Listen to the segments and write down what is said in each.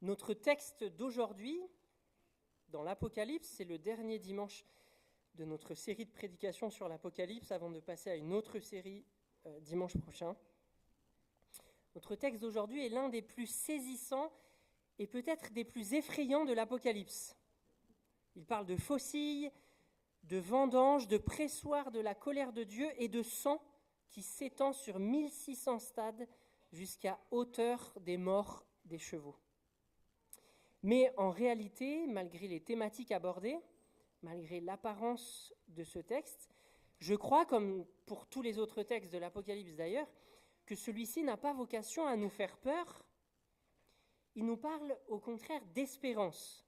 Notre texte d'aujourd'hui, dans l'Apocalypse, c'est le dernier dimanche de notre série de prédications sur l'Apocalypse avant de passer à une autre série dimanche prochain. Notre texte d'aujourd'hui est l'un des plus saisissants et peut-être des plus effrayants de l'Apocalypse. Il parle de faucilles, de vendanges, de pressoirs de la colère de Dieu et de sang qui s'étend sur 1600 stades jusqu'à hauteur des morts des chevaux. Mais en réalité, malgré les thématiques abordées, malgré l'apparence de ce texte, je crois, comme pour tous les autres textes de l'Apocalypse d'ailleurs, que celui-ci n'a pas vocation à nous faire peur. Il nous parle au contraire d'espérance.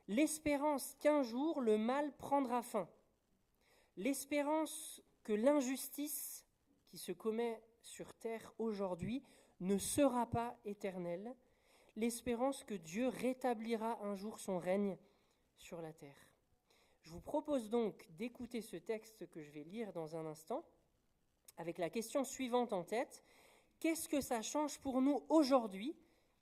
L'espérance qu'un jour le mal prendra fin. L'espérance que l'injustice qui se commet sur terre aujourd'hui ne sera pas éternelle. L'espérance que Dieu rétablira un jour son règne sur la terre. Je vous propose donc d'écouter ce texte que je vais lire dans un instant, avec la question suivante en tête. Qu'est-ce que ça change pour nous aujourd'hui ?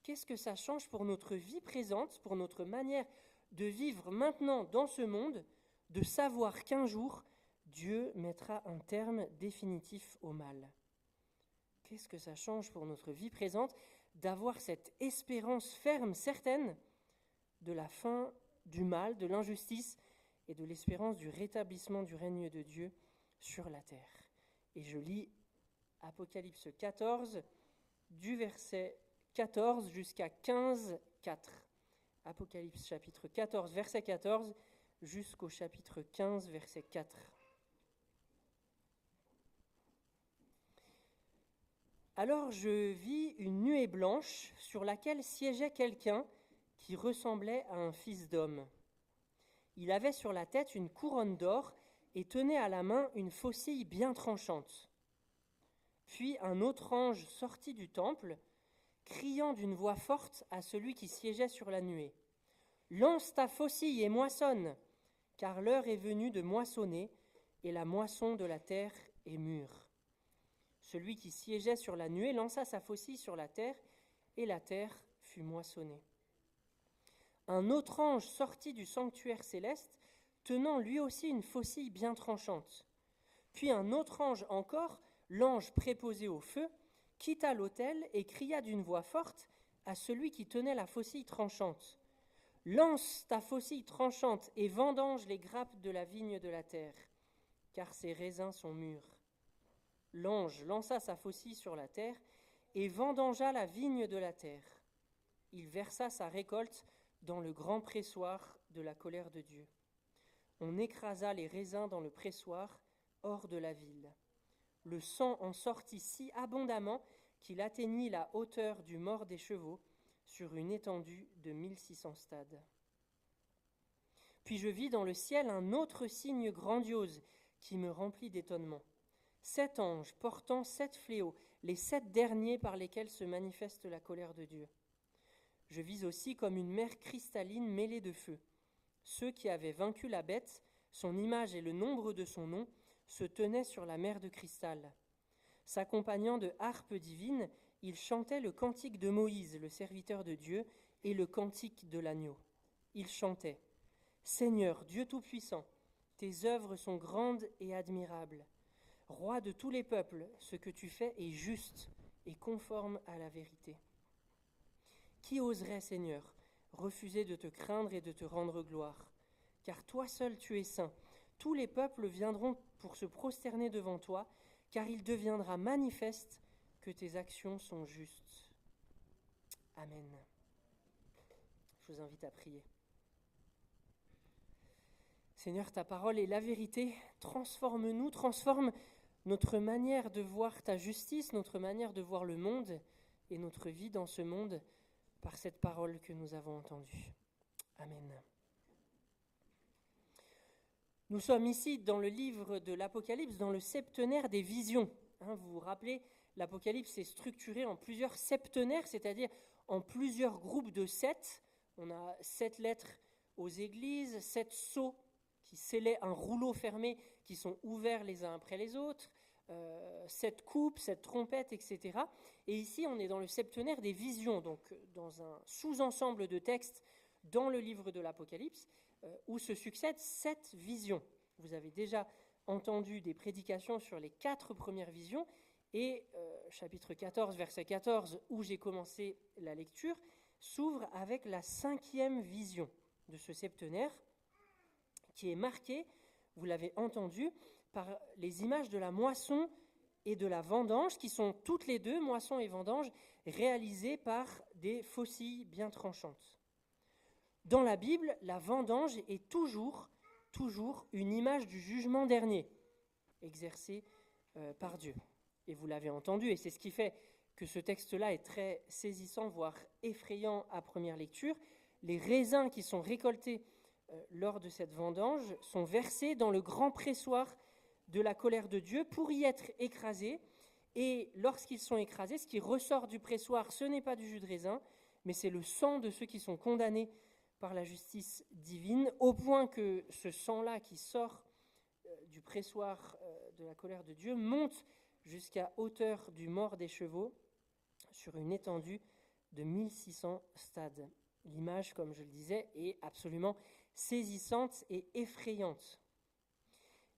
Qu'est-ce que ça change pour notre vie présente, pour notre manière de vivre maintenant dans ce monde, de savoir qu'un jour, Dieu mettra un terme définitif au mal ? Qu'est-ce que ça change pour notre vie présente d'avoir cette espérance ferme, certaine, de la fin du mal, de l'injustice et de l'espérance du rétablissement du règne de Dieu sur la terre. Et je lis Apocalypse 14, du verset 14 jusqu'à 15, 4. Apocalypse chapitre 14, verset 14, jusqu'au chapitre 15, verset 4. Alors je vis une nuée blanche sur laquelle siégeait quelqu'un qui ressemblait à un fils d'homme. Il avait sur la tête une couronne d'or et tenait à la main une faucille bien tranchante. Puis un autre ange sortit du temple, criant d'une voix forte à celui qui siégeait sur la nuée. « Lance ta faucille et moissonne, car l'heure est venue de moissonner, et la moisson de la terre est mûre. » Celui qui siégeait sur la nuée lança sa faucille sur la terre, et la terre fut moissonnée. Un autre ange sortit du sanctuaire céleste, tenant lui aussi une faucille bien tranchante. Puis un autre ange encore, l'ange préposé au feu, quitta l'autel et cria d'une voix forte à celui qui tenait la faucille tranchante. « Lance ta faucille tranchante et vendange les grappes de la vigne de la terre, car ses raisins sont mûrs. » L'ange lança sa faucille sur la terre et vendangea la vigne de la terre. Il versa sa récolte dans le grand pressoir de la colère de Dieu. On écrasa les raisins dans le pressoir, hors de la ville. Le sang en sortit si abondamment qu'il atteignit la hauteur du mort des chevaux sur une étendue de 1600 stades. Puis je vis dans le ciel un autre signe grandiose qui me remplit d'étonnement. 7 anges portant 7 fléaux, les 7 derniers par lesquels se manifeste la colère de Dieu. Je vis aussi comme une mer cristalline mêlée de feu. Ceux qui avaient vaincu la bête, son image et le nombre de son nom, se tenaient sur la mer de cristal. S'accompagnant de harpes divines, ils chantaient le cantique de Moïse, le serviteur de Dieu, et le cantique de l'agneau. Ils chantaient « Seigneur, Dieu Tout-Puissant, tes œuvres sont grandes et admirables. Roi de tous les peuples, ce que tu fais est juste et conforme à la vérité. Qui oserait, Seigneur, refuser de te craindre et de te rendre gloire ? Car toi seul tu es saint. Tous les peuples viendront pour se prosterner devant toi, car il deviendra manifeste que tes actions sont justes. Amen. Je vous invite à prier. Seigneur, ta parole est la vérité. Transforme-nous, transforme notre manière de voir ta justice, notre manière de voir le monde et notre vie dans ce monde par cette parole que nous avons entendue. Amen. Nous sommes ici dans le livre de l'Apocalypse, dans le septenaire des visions. Vous vous rappelez, l'Apocalypse est structuré en plusieurs septenaires, c'est-à-dire en plusieurs groupes de 7. On a 7 lettres aux églises, 7 sceaux qui scellaient un rouleau fermé, qui sont ouverts les uns après les autres, cette coupe, cette trompette, etc. Et ici, on est dans le septenaire des visions, donc dans un sous-ensemble de textes dans le livre de l'Apocalypse, où se succèdent 7 visions. Vous avez déjà entendu des prédications sur les 4 premières visions, et chapitre 14, verset 14, où j'ai commencé la lecture, s'ouvre avec la 5e vision de ce septenaire, qui est marquée, vous l'avez entendu, par les images de la moisson et de la vendange, qui sont toutes les deux, moisson et vendange, réalisées par des faucilles bien tranchantes. Dans la Bible, la vendange est toujours une image du jugement dernier, exercé par Dieu. Et vous l'avez entendu, et c'est ce qui fait que ce texte-là est très saisissant, voire effrayant à première lecture. Les raisins qui sont récoltés lors de cette vendange sont versés dans le grand pressoir de la colère de Dieu pour y être écrasés. Et lorsqu'ils sont écrasés, ce qui ressort du pressoir, ce n'est pas du jus de raisin, mais c'est le sang de ceux qui sont condamnés par la justice divine, au point que ce sang-là qui sort du pressoir de la colère de Dieu monte jusqu'à hauteur du mort des chevaux sur une étendue de 1600 stades. L'image, comme je le disais, est absolument saisissante et effrayante.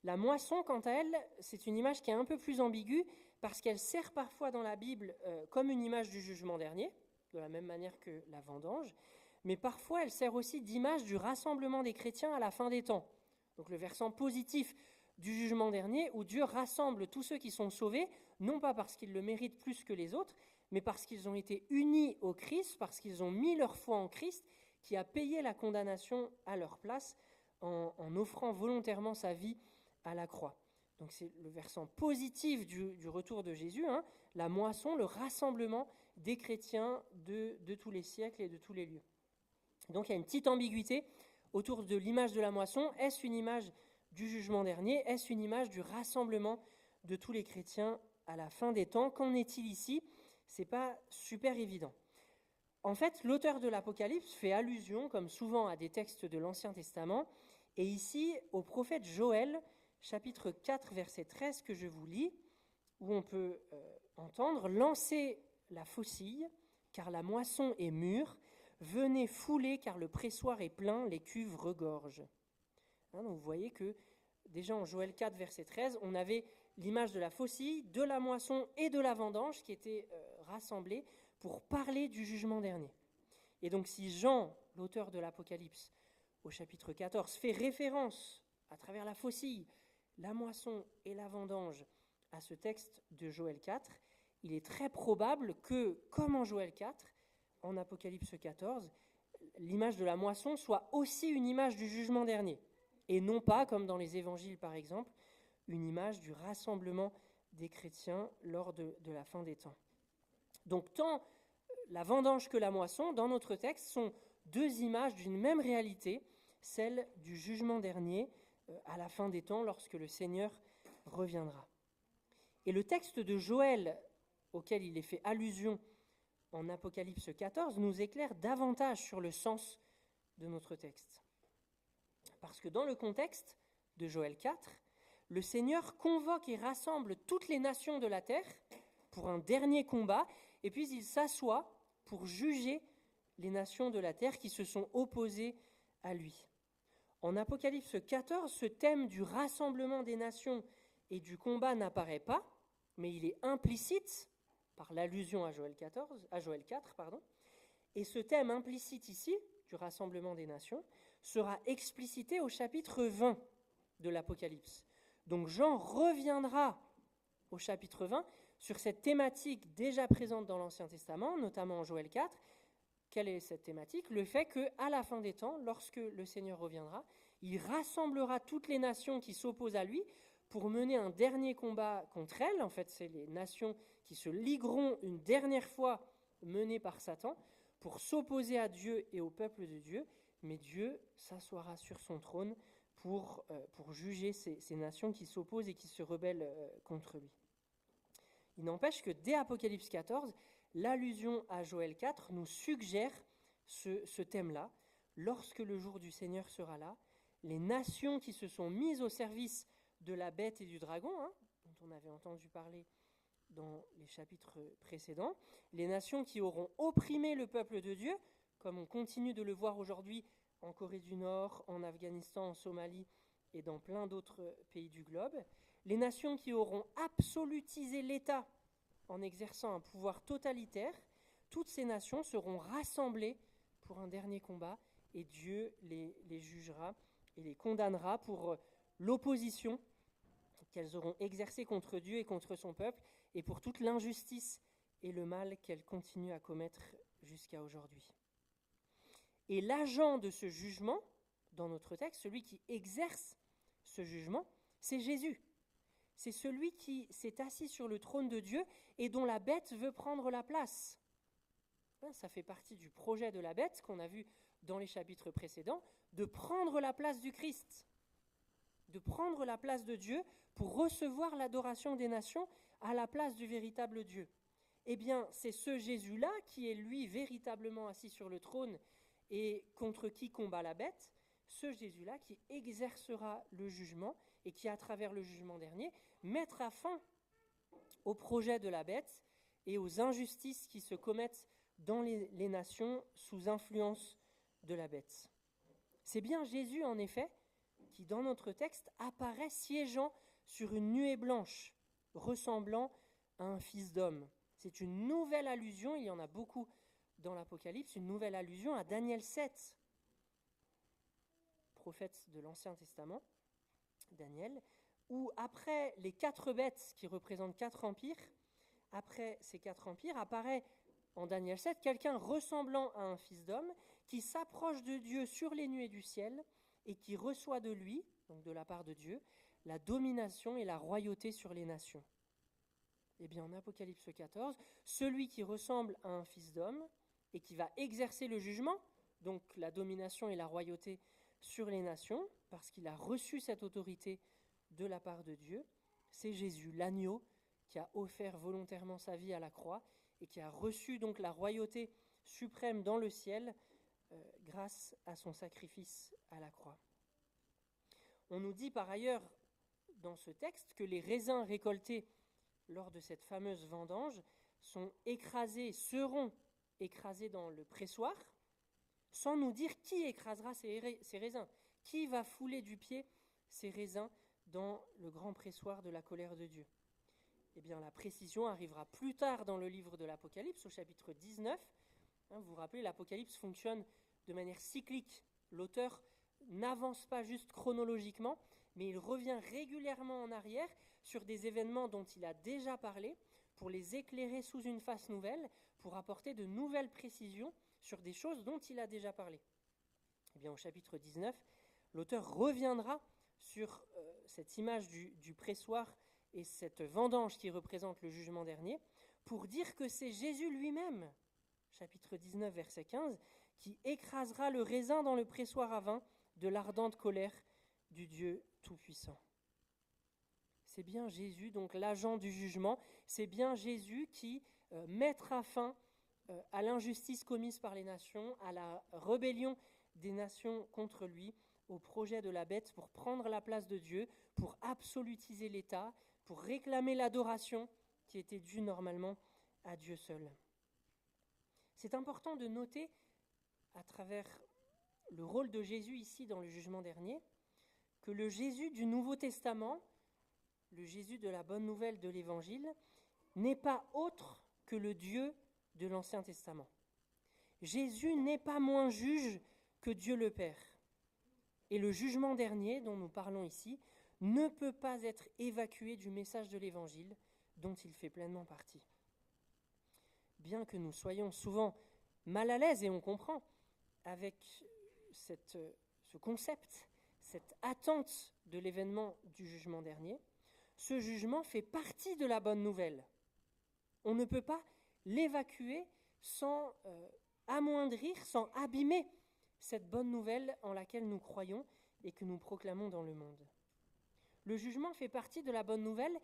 La moisson, quant à elle, c'est une image qui est un peu plus ambiguë parce qu'elle sert parfois dans la Bible comme une image du jugement dernier, de la même manière que la vendange, mais parfois elle sert aussi d'image du rassemblement des chrétiens à la fin des temps. Donc le versant positif du jugement dernier, où Dieu rassemble tous ceux qui sont sauvés, non pas parce qu'ils le méritent plus que les autres, mais parce qu'ils ont été unis au Christ, parce qu'ils ont mis leur foi en Christ, qui a payé la condamnation à leur place en offrant volontairement sa vie à la croix. Donc c'est le versant positif du retour de Jésus, la moisson, le rassemblement des chrétiens de tous les siècles et de tous les lieux. Donc il y a une petite ambiguïté autour de l'image de la moisson. Est-ce une image du jugement dernier? Est-ce une image du rassemblement de tous les chrétiens à la fin des temps? Qu'en est-il ici? C'est pas super évident. En fait, l'auteur de l'Apocalypse fait allusion, comme souvent, à des textes de l'Ancien Testament, et ici au prophète Joël, chapitre 4, verset 13, que je vous lis, où on peut entendre « Lancez la faucille, car la moisson est mûre, venez fouler, car le pressoir est plein, les cuves regorgent. » Donc vous voyez que déjà en Joël 4, verset 13, on avait l'image de la faucille, de la moisson et de la vendange qui étaient rassemblées pour parler du jugement dernier. Et donc si Jean, l'auteur de l'Apocalypse, au chapitre 14, fait référence à travers la faucille, la moisson et la vendange à ce texte de Joël 4, il est très probable que, comme en Joël 4, en Apocalypse 14, l'image de la moisson soit aussi une image du jugement dernier, et non pas, comme dans les évangiles par exemple, une image du rassemblement des chrétiens lors de la fin des temps. Donc tant la vendange que la moisson, dans notre texte, sont deux images d'une même réalité, celle du jugement dernier à la fin des temps, lorsque le Seigneur reviendra. Et le texte de Joël, auquel il est fait allusion en Apocalypse 14, nous éclaire davantage sur le sens de notre texte. Parce que dans le contexte de Joël 4, le Seigneur convoque et rassemble toutes les nations de la terre pour un dernier combat, et puis il s'assoit pour juger les nations de la terre qui se sont opposées à lui. En Apocalypse 14, ce thème du rassemblement des nations et du combat n'apparaît pas, mais il est implicite par l'allusion à Joël 4, et ce thème implicite ici, du rassemblement des nations, sera explicité au chapitre 20 de l'Apocalypse. Donc Jean reviendra au chapitre 20 sur cette thématique déjà présente dans l'Ancien Testament, notamment en Joël 4. Quelle est cette thématique? Le fait qu'à la fin des temps, lorsque le Seigneur reviendra, il rassemblera toutes les nations qui s'opposent à lui pour mener un dernier combat contre elles. En fait, c'est les nations qui se ligueront une dernière fois menées par Satan pour s'opposer à Dieu et au peuple de Dieu. Mais Dieu s'assoira sur son trône pour juger ces nations qui s'opposent et qui se rebellent contre lui. Il n'empêche que dès Apocalypse 14, l'allusion à Joël 4 nous suggère ce thème-là. Lorsque le jour du Seigneur sera là, les nations qui se sont mises au service de la bête et du dragon, dont on avait entendu parler dans les chapitres précédents, les nations qui auront opprimé le peuple de Dieu, comme on continue de le voir aujourd'hui en Corée du Nord, en Afghanistan, en Somalie et dans plein d'autres pays du globe, les nations qui auront absolutisé l'État en exerçant un pouvoir totalitaire, toutes ces nations seront rassemblées pour un dernier combat et Dieu les jugera et les condamnera pour l'opposition qu'elles auront exercée contre Dieu et contre son peuple et pour toute l'injustice et le mal qu'elles continuent à commettre jusqu'à aujourd'hui. Et l'agent de ce jugement, dans notre texte, celui qui exerce ce jugement, c'est Jésus. C'est celui qui s'est assis sur le trône de Dieu et dont la bête veut prendre la place. Ça fait partie du projet de la bête qu'on a vu dans les chapitres précédents, de prendre la place du Christ, de prendre la place de Dieu pour recevoir l'adoration des nations à la place du véritable Dieu. Eh bien, c'est ce Jésus-là qui est lui véritablement assis sur le trône et contre qui combat la bête, ce Jésus-là qui exercera le jugement et qui, à travers le jugement dernier, mettra fin au projet de la bête et aux injustices qui se commettent dans les nations sous influence de la bête. C'est bien Jésus, en effet, qui, dans notre texte, apparaît siégeant sur une nuée blanche, ressemblant à un fils d'homme. C'est une nouvelle allusion, il y en a beaucoup dans l'Apocalypse, une nouvelle allusion à Daniel 7, prophète de l'Ancien Testament, Daniel, où après les 4 bêtes qui représentent 4 empires, après ces 4 empires, apparaît en Daniel 7 quelqu'un ressemblant à un fils d'homme qui s'approche de Dieu sur les nuées du ciel et qui reçoit de lui, donc de la part de Dieu, la domination et la royauté sur les nations. Eh bien, en Apocalypse 14, celui qui ressemble à un fils d'homme et qui va exercer le jugement, donc la domination et la royauté sur les nations, parce qu'il a reçu cette autorité de la part de Dieu, c'est Jésus, l'agneau, qui a offert volontairement sa vie à la croix et qui a reçu donc la royauté suprême dans le ciel grâce à son sacrifice à la croix. On nous dit par ailleurs dans ce texte que les raisins récoltés lors de cette fameuse vendange seront écrasés dans le pressoir, sans nous dire qui écrasera ces raisins, qui va fouler du pied ces raisins dans le grand pressoir de la colère de Dieu. Eh bien, la précision arrivera plus tard dans le livre de l'Apocalypse, au chapitre 19. Vous vous rappelez, l'Apocalypse fonctionne de manière cyclique. L'auteur n'avance pas juste chronologiquement, mais il revient régulièrement en arrière sur des événements dont il a déjà parlé, pour les éclairer sous une face nouvelle, pour apporter de nouvelles précisions sur des choses dont il a déjà parlé. Eh bien, au chapitre 19, l'auteur reviendra sur cette image du pressoir et cette vendange qui représente le jugement dernier, pour dire que c'est Jésus lui-même, chapitre 19, verset 15, qui écrasera le raisin dans le pressoir à vin de l'ardente colère du Dieu Tout-Puissant. C'est bien Jésus, donc l'agent du jugement, c'est bien Jésus qui mettra fin à l'injustice commise par les nations, à la rébellion des nations contre lui, au projet de la bête pour prendre la place de Dieu, pour absolutiser l'État, pour réclamer l'adoration qui était due normalement à Dieu seul. C'est important de noter, à travers le rôle de Jésus ici dans le jugement dernier, que le Jésus du Nouveau Testament, le Jésus de la bonne nouvelle de l'Évangile, n'est pas autre que le Dieu de l'Ancien Testament. Jésus n'est pas moins juge que Dieu le Père. Et le jugement dernier dont nous parlons ici ne peut pas être évacué du message de l'Évangile dont il fait pleinement partie. Bien que nous soyons souvent mal à l'aise, et on comprend, avec ce concept, cette attente de l'événement du jugement dernier, ce jugement fait partie de la bonne nouvelle. On ne peut pas l'évacuer sans amoindrir, sans abîmer cette bonne nouvelle en laquelle nous croyons et que nous proclamons dans le monde. Le jugement fait partie de la bonne nouvelle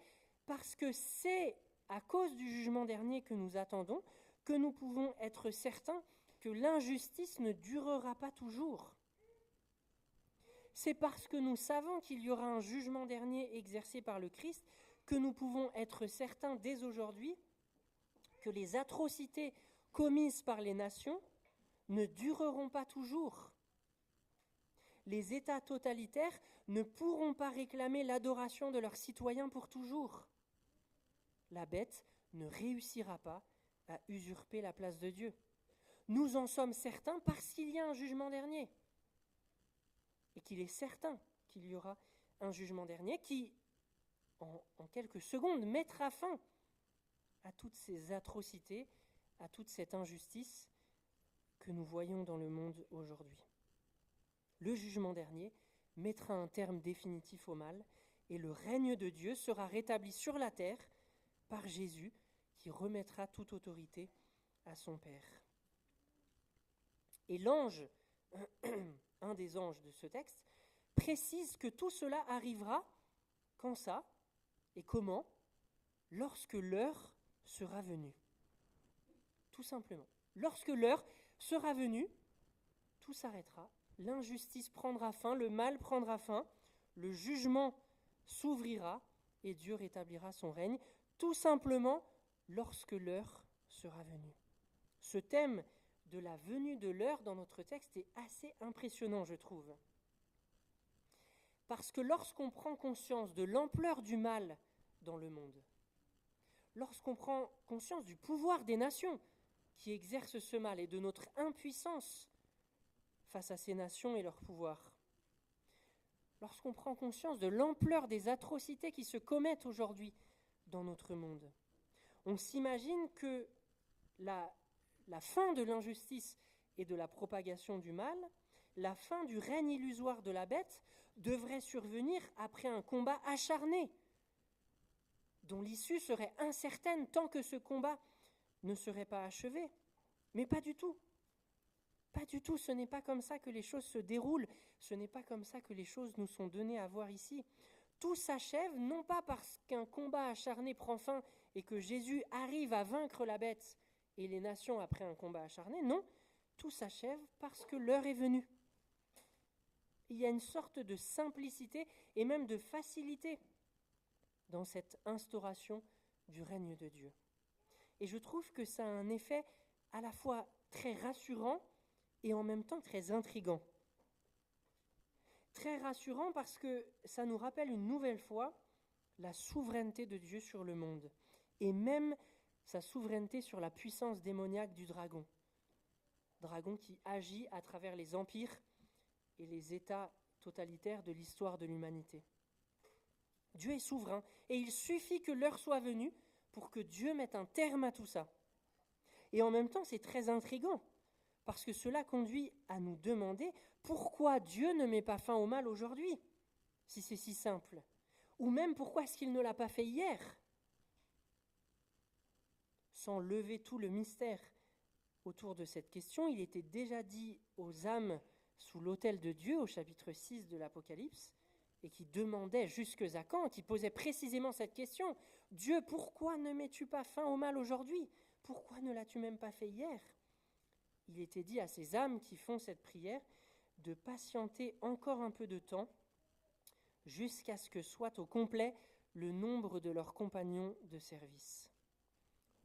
parce que c'est à cause du jugement dernier que nous attendons que nous pouvons être certains que l'injustice ne durera pas toujours. C'est parce que nous savons qu'il y aura un jugement dernier exercé par le Christ que nous pouvons être certains dès aujourd'hui que les atrocités commises par les nations ne dureront pas toujours. Les États totalitaires ne pourront pas réclamer l'adoration de leurs citoyens pour toujours. La bête ne réussira pas à usurper la place de Dieu. Nous en sommes certains parce qu'il y a un jugement dernier. Et qu'il est certain qu'il y aura un jugement dernier qui, en quelques secondes, mettra fin à toutes ces atrocités, à toute cette injustice que nous voyons dans le monde aujourd'hui. Le jugement dernier mettra un terme définitif au mal et le règne de Dieu sera rétabli sur la terre par Jésus qui remettra toute autorité à son Père. Et l'ange, un des anges de ce texte, précise que tout cela arrivera, quand ça et comment, lorsque l'heure sera venue. Tout simplement. Lorsque l'heure sera venue, tout s'arrêtera, l'injustice prendra fin, le mal prendra fin, le jugement s'ouvrira et Dieu rétablira son règne, tout simplement lorsque l'heure sera venue. Ce thème de la venue de l'heure dans notre texte est assez impressionnant, je trouve. Parce que lorsqu'on prend conscience de l'ampleur du mal dans le monde, lorsqu'on prend conscience du pouvoir des nations qui exercent ce mal et de notre impuissance face à ces nations et leur pouvoir, lorsqu'on prend conscience de l'ampleur des atrocités qui se commettent aujourd'hui dans notre monde, on s'imagine que la fin de l'injustice et de la propagation du mal, la fin du règne illusoire de la bête, devrait survenir après un combat acharné, dont l'issue serait incertaine tant que ce combat ne serait pas achevé. Mais pas du tout. Pas du tout, ce n'est pas comme ça que les choses se déroulent, ce n'est pas comme ça que les choses nous sont données à voir ici. Tout s'achève non pas parce qu'un combat acharné prend fin et que Jésus arrive à vaincre la bête et les nations après un combat acharné, non, tout s'achève parce que l'heure est venue. Il y a une sorte de simplicité et même de facilité dans cette instauration du règne de Dieu. Et je trouve que ça a un effet à la fois très rassurant et en même temps très intriguant. Très rassurant parce que ça nous rappelle une nouvelle fois la souveraineté de Dieu sur le monde et même sa souveraineté sur la puissance démoniaque du dragon. Dragon qui agit à travers les empires et les états totalitaires de l'histoire de l'humanité. Dieu est souverain et il suffit que l'heure soit venue pour que Dieu mette un terme à tout ça. Et en même temps, c'est très intriguant parce que cela conduit à nous demander pourquoi Dieu ne met pas fin au mal aujourd'hui, si c'est si simple, ou même pourquoi est-ce qu'il ne l'a pas fait hier, sans lever tout le mystère autour de cette question. Il était déjà dit aux âmes sous l'autel de Dieu au chapitre 6 de l'Apocalypse, et qui demandait jusque à quand, qui posait précisément cette question. Dieu, pourquoi ne mets-tu pas fin au mal aujourd'hui ? Pourquoi ne l'as-tu même pas fait hier ? Il était dit à ces âmes qui font cette prière de patienter encore un peu de temps jusqu'à ce que soit au complet le nombre de leurs compagnons de service.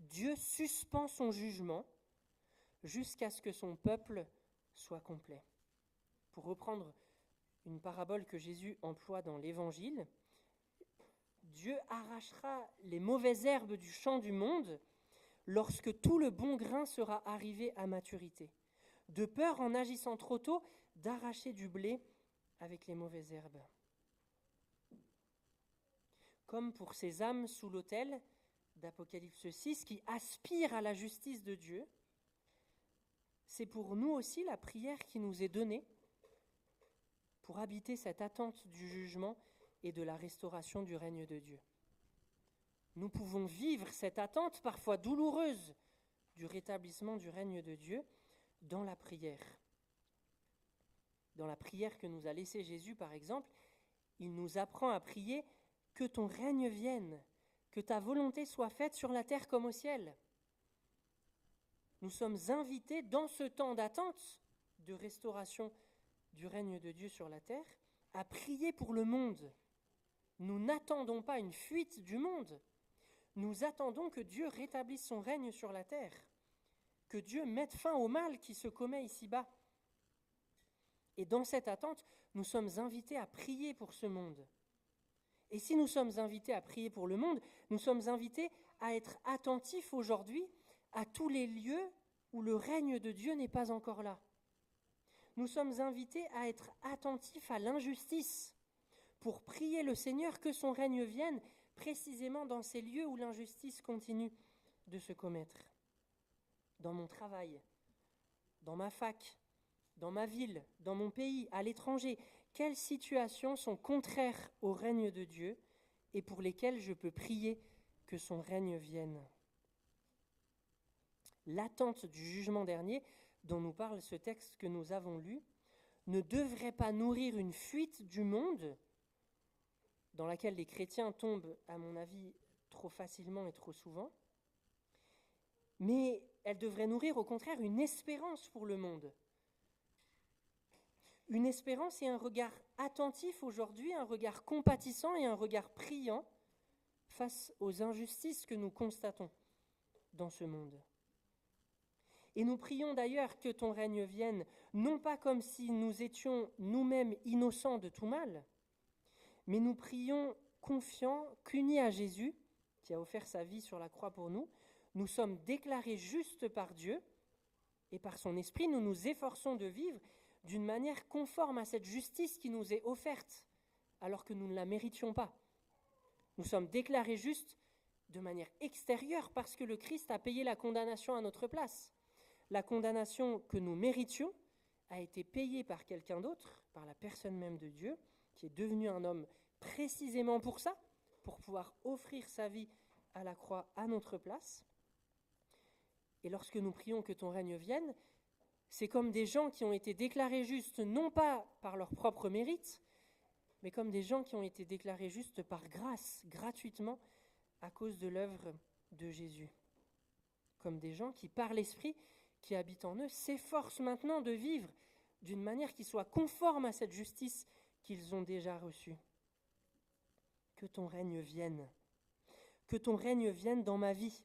Dieu suspend son jugement jusqu'à ce que son peuple soit complet. Pour reprendre une parabole que Jésus emploie dans l'Évangile, Dieu arrachera les mauvaises herbes du champ du monde lorsque tout le bon grain sera arrivé à maturité, de peur, en agissant trop tôt, d'arracher du blé avec les mauvaises herbes. Comme pour ces âmes sous l'autel d'Apocalypse 6 qui aspirent à la justice de Dieu, c'est pour nous aussi la prière qui nous est donnée pour habiter cette attente du jugement et de la restauration du règne de Dieu. Nous pouvons vivre cette attente parfois douloureuse du rétablissement du règne de Dieu dans la prière. Dans la prière que nous a laissée Jésus, par exemple, il nous apprend à prier « Que ton règne vienne, que ta volonté soit faite sur la terre comme au ciel ». Nous sommes invités dans ce temps d'attente de restauration du règne de Dieu sur la terre à prier pour le monde, Nous n'attendons pas une fuite du monde. Nous attendons que Dieu rétablisse son règne sur la terre, que Dieu mette fin au mal qui se commet ici-bas. Et dans cette attente, nous sommes invités à prier pour ce monde. Et si nous sommes invités à prier pour le monde, nous sommes invités à être attentifs aujourd'hui à tous les lieux où le règne de Dieu n'est pas encore là. Nous sommes invités à être attentifs à l'injustice pour prier le Seigneur que son règne vienne précisément dans ces lieux où l'injustice continue de se commettre. Dans mon travail, dans ma fac, dans ma ville, dans mon pays, à l'étranger, quelles situations sont contraires au règne de Dieu et pour lesquelles je peux prier que son règne vienne. L'attente du jugement dernier, dont nous parle ce texte que nous avons lu, ne devrait pas nourrir une fuite du monde dans laquelle les chrétiens tombent, à mon avis, trop facilement et trop souvent, mais elle devrait nourrir au contraire une espérance pour le monde. Une espérance et un regard attentif aujourd'hui, un regard compatissant et un regard priant face aux injustices que nous constatons dans ce monde. Et nous prions d'ailleurs que ton règne vienne, non pas comme si nous étions nous-mêmes innocents de tout mal, mais nous prions confiants qu'unis à Jésus, qui a offert sa vie sur la croix pour nous, nous sommes déclarés justes par Dieu, et par son esprit, nous nous efforçons de vivre d'une manière conforme à cette justice qui nous est offerte, alors que nous ne la méritions pas. Nous sommes déclarés justes de manière extérieure parce que le Christ a payé la condamnation à notre place. La condamnation que nous méritions a été payée par quelqu'un d'autre, par la personne même de Dieu, qui est devenu un homme précisément pour ça, pour pouvoir offrir sa vie à la croix à notre place. Et lorsque nous prions que ton règne vienne, c'est comme des gens qui ont été déclarés justes, non pas par leur propre mérite, mais comme des gens qui ont été déclarés justes par grâce, gratuitement, à cause de l'œuvre de Jésus. Comme des gens qui, par l'Esprit qui habite en eux, s'efforcent maintenant de vivre d'une manière qui soit conforme à cette justice qu'ils ont déjà reçue. Que ton règne vienne. Que ton règne vienne dans ma vie,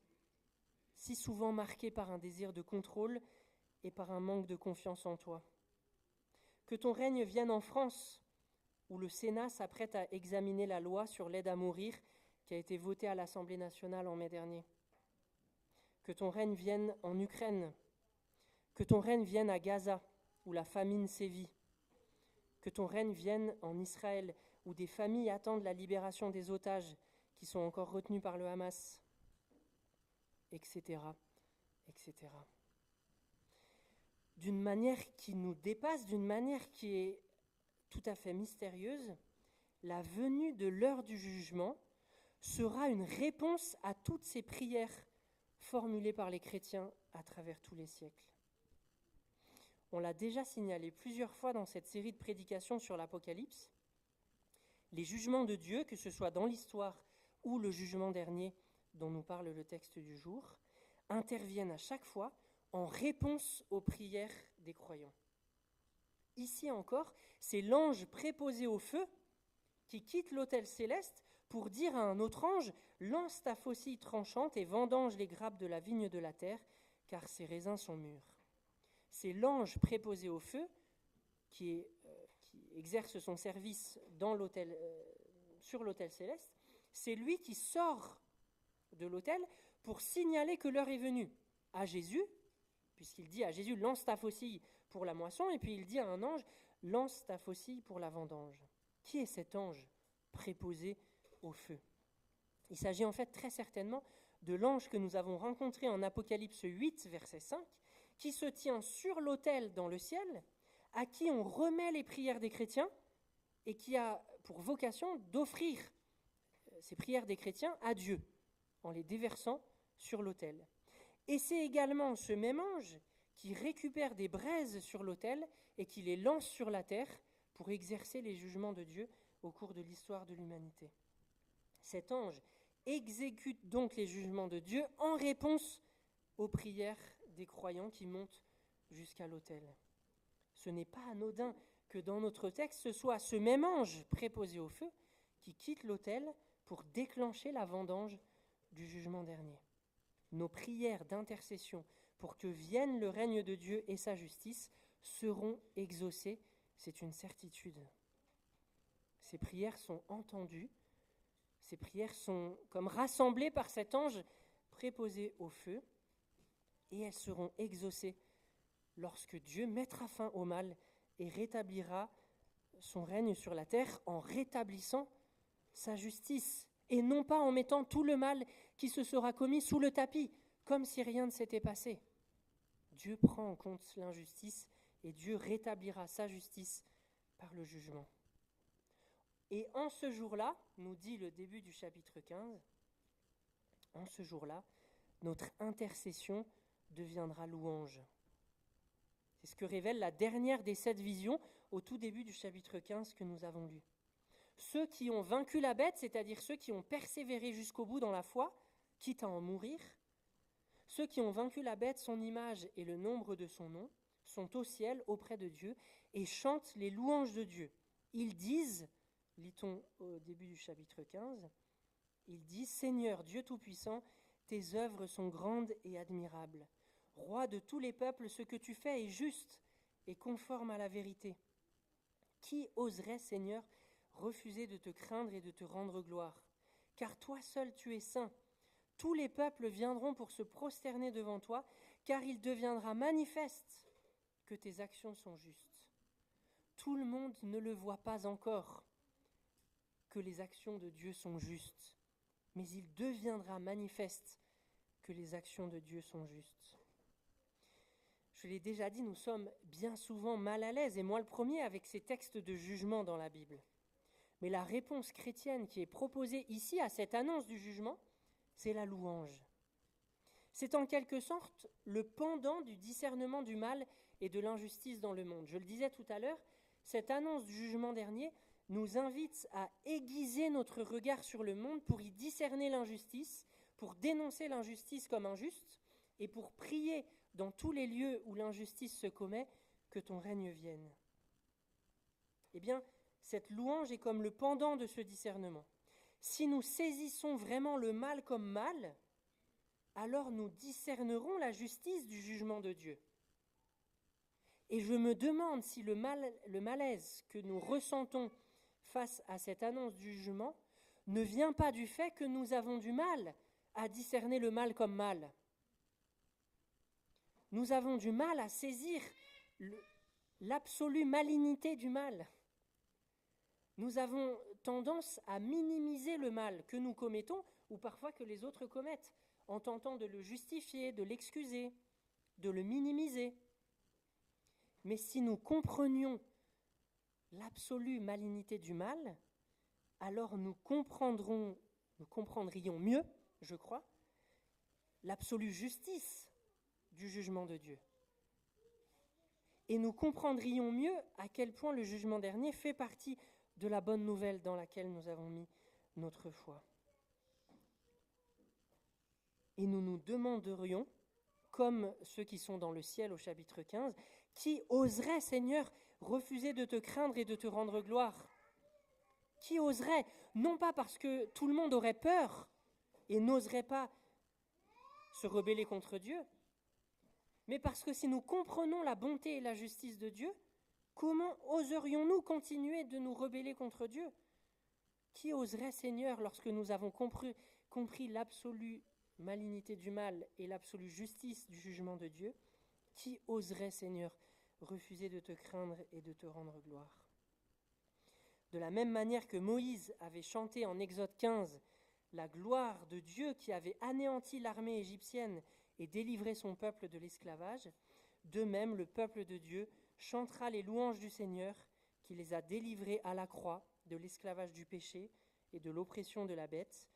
si souvent marquée par un désir de contrôle et par un manque de confiance en toi. Que ton règne vienne en France, où le Sénat s'apprête à examiner la loi sur l'aide à mourir qui a été votée à l'Assemblée nationale en mai dernier. Que ton règne vienne en Ukraine. Que ton règne vienne à Gaza, où la famine sévit. Que ton règne vienne en Israël, où des familles attendent la libération des otages qui sont encore retenus par le Hamas, etc., etc. D'une manière qui nous dépasse, d'une manière qui est tout à fait mystérieuse, la venue de l'heure du jugement sera une réponse à toutes ces prières formulées par les chrétiens à travers tous les siècles. On l'a déjà signalé plusieurs fois dans cette série de prédications sur l'Apocalypse. Les jugements de Dieu, que ce soit dans l'histoire ou le jugement dernier dont nous parle le texte du jour, interviennent à chaque fois en réponse aux prières des croyants. Ici encore, c'est l'ange préposé au feu qui quitte l'autel céleste pour dire à un autre ange « Lance ta faucille tranchante et vendange les grappes de la vigne de la terre, car ses raisins sont mûrs. » C'est l'ange préposé au feu qui exerce son service dans l'autel, sur l'autel céleste. C'est lui qui sort de l'autel pour signaler que l'heure est venue à Jésus, puisqu'il dit à Jésus « Lance ta faucille pour la moisson » et puis il dit à un ange « Lance ta faucille pour la vendange ». Qui est cet ange préposé au feu ? Il s'agit en fait très certainement de l'ange que nous avons rencontré en Apocalypse 8, verset 5, qui se tient sur l'autel dans le ciel, à qui on remet les prières des chrétiens et qui a pour vocation d'offrir ces prières des chrétiens à Dieu en les déversant sur l'autel. Et c'est également ce même ange qui récupère des braises sur l'autel et qui les lance sur la terre pour exercer les jugements de Dieu au cours de l'histoire de l'humanité. Cet ange exécute donc les jugements de Dieu en réponse aux prières des croyants qui montent jusqu'à l'autel. Ce n'est pas anodin que dans notre texte, ce soit ce même ange préposé au feu qui quittent l'autel pour déclencher la vendange du jugement dernier. Nos prières d'intercession pour que vienne le règne de Dieu et sa justice seront exaucées, c'est une certitude. Ces prières sont entendues, ces prières sont comme rassemblées par cet ange préposé au feu, et elles seront exaucées lorsque Dieu mettra fin au mal et rétablira son règne sur la terre en rétablissant sa justice, et non pas en mettant tout le mal qui se sera commis sous le tapis, comme si rien ne s'était passé. Dieu prend en compte l'injustice et Dieu rétablira sa justice par le jugement. Et en ce jour-là, nous dit le début du chapitre 15, en ce jour-là, notre intercession deviendra louange. C'est ce que révèle la dernière des 7 visions au tout début du chapitre 15 que nous avons lu. Ceux qui ont vaincu la bête, c'est-à-dire ceux qui ont persévéré jusqu'au bout dans la foi, quitte à en mourir, ceux qui ont vaincu la bête, son image et le nombre de son nom, sont au ciel auprès de Dieu et chantent les louanges de Dieu. Ils disent, lit-on au début du chapitre 15, ils disent « Seigneur, Dieu Tout-Puissant, tes œuvres sont grandes et admirables. Roi de tous les peuples, ce que tu fais est juste et conforme à la vérité. Qui oserait, Seigneur, refuser de te craindre et de te rendre gloire? Car toi seul tu es saint. Tous les peuples viendront pour se prosterner devant toi, car il deviendra manifeste que tes actions sont justes. Tout le monde ne le voit pas encore, que les actions de Dieu sont justes, mais il deviendra manifeste que les actions de Dieu sont justes. Je l'ai déjà dit, nous sommes bien souvent mal à l'aise, et moi le premier, avec ces textes de jugement dans la Bible. Mais la réponse chrétienne qui est proposée ici à cette annonce du jugement, c'est la louange. C'est en quelque sorte le pendant du discernement du mal et de l'injustice dans le monde. Je le disais tout à l'heure, cette annonce du jugement dernier nous invite à aiguiser notre regard sur le monde pour y discerner l'injustice, pour dénoncer l'injustice comme injuste et pour prier dans tous les lieux où l'injustice se commet que ton règne vienne. Eh bien, cette louange est comme le pendant de ce discernement. Si nous saisissons vraiment le mal comme mal, alors nous discernerons la justice du jugement de Dieu. Et je me demande si le malaise que nous ressentons face à cette annonce du jugement ne vient pas du fait que nous avons du mal à discerner le mal comme mal. Nous avons du mal à saisir l'absolue malignité du mal. Nous avons tendance à minimiser le mal que nous commettons ou parfois que les autres commettent, en tentant de le justifier, de l'excuser, de le minimiser. Mais si nous comprenions l'absolue malignité du mal, alors nous comprendrions mieux, je crois, l'absolue justice du jugement de Dieu. Et nous comprendrions mieux à quel point le jugement dernier fait partie de la bonne nouvelle dans laquelle nous avons mis notre foi. Et nous nous demanderions, comme ceux qui sont dans le ciel au chapitre 15, qui oserait, Seigneur, refuser de te craindre et de te rendre gloire? Qui oserait, non pas parce que tout le monde aurait peur et n'oserait pas se rebeller contre Dieu, mais parce que si nous comprenons la bonté et la justice de Dieu, comment oserions-nous continuer de nous rebeller contre Dieu? Qui oserait, Seigneur, lorsque nous avons compris l'absolue malignité du mal et l'absolue justice du jugement de Dieu, qui oserait, Seigneur, refuser de te craindre et de te rendre gloire? De la même manière que Moïse avait chanté en Exode 15 la gloire de Dieu qui avait anéanti l'armée égyptienne et délivré son peuple de l'esclavage, de même le peuple de Dieu chantera les louanges du Seigneur qui les a délivrés à la croix de l'esclavage du péché et de l'oppression de la bête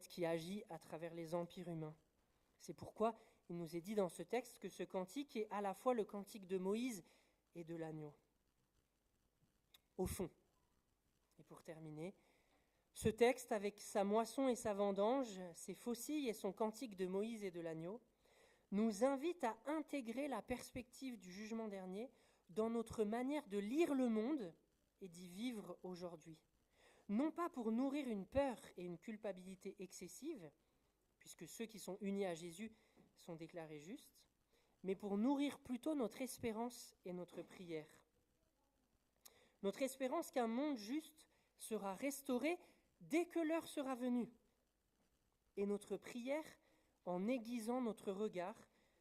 qui agit à travers les empires humains. C'est pourquoi il nous est dit dans ce texte que ce cantique est à la fois le cantique de Moïse et de l'agneau. Au fond, et pour terminer, ce texte, avec sa moisson et sa vendange, ses faucilles et son cantique de Moïse et de l'agneau, nous invite à intégrer la perspective du jugement dernier dans notre manière de lire le monde et d'y vivre aujourd'hui. non pas pour nourrir une peur et une culpabilité excessive, puisque ceux qui sont unis à Jésus sont déclarés justes, mais pour nourrir plutôt notre espérance et notre prière. Notre espérance qu'un monde juste sera restauré dès que l'heure sera venue, et notre prière en aiguisant notre regard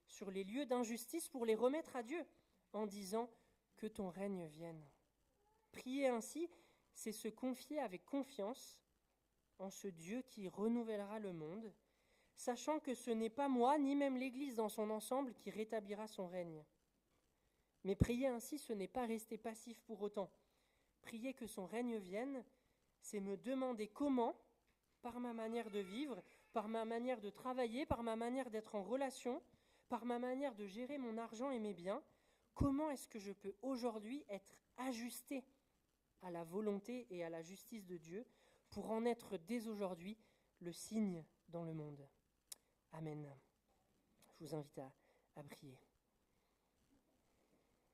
sur les lieux d'injustice pour les remettre à Dieu, en disant « que ton règne vienne ». Prier ainsi, c'est se confier avec confiance en ce Dieu qui renouvellera le monde, sachant que ce n'est pas moi, ni même l'Église dans son ensemble, qui rétablira son règne. Mais prier ainsi, ce n'est pas rester passif pour autant. Prier que son règne vienne, c'est me demander comment, par ma manière de vivre, par ma manière de travailler, par ma manière d'être en relation, par ma manière de gérer mon argent et mes biens, comment est-ce que je peux aujourd'hui être ajusté à la volonté et à la justice de Dieu pour en être dès aujourd'hui le signe dans le monde. Amen. Je vous invite à prier.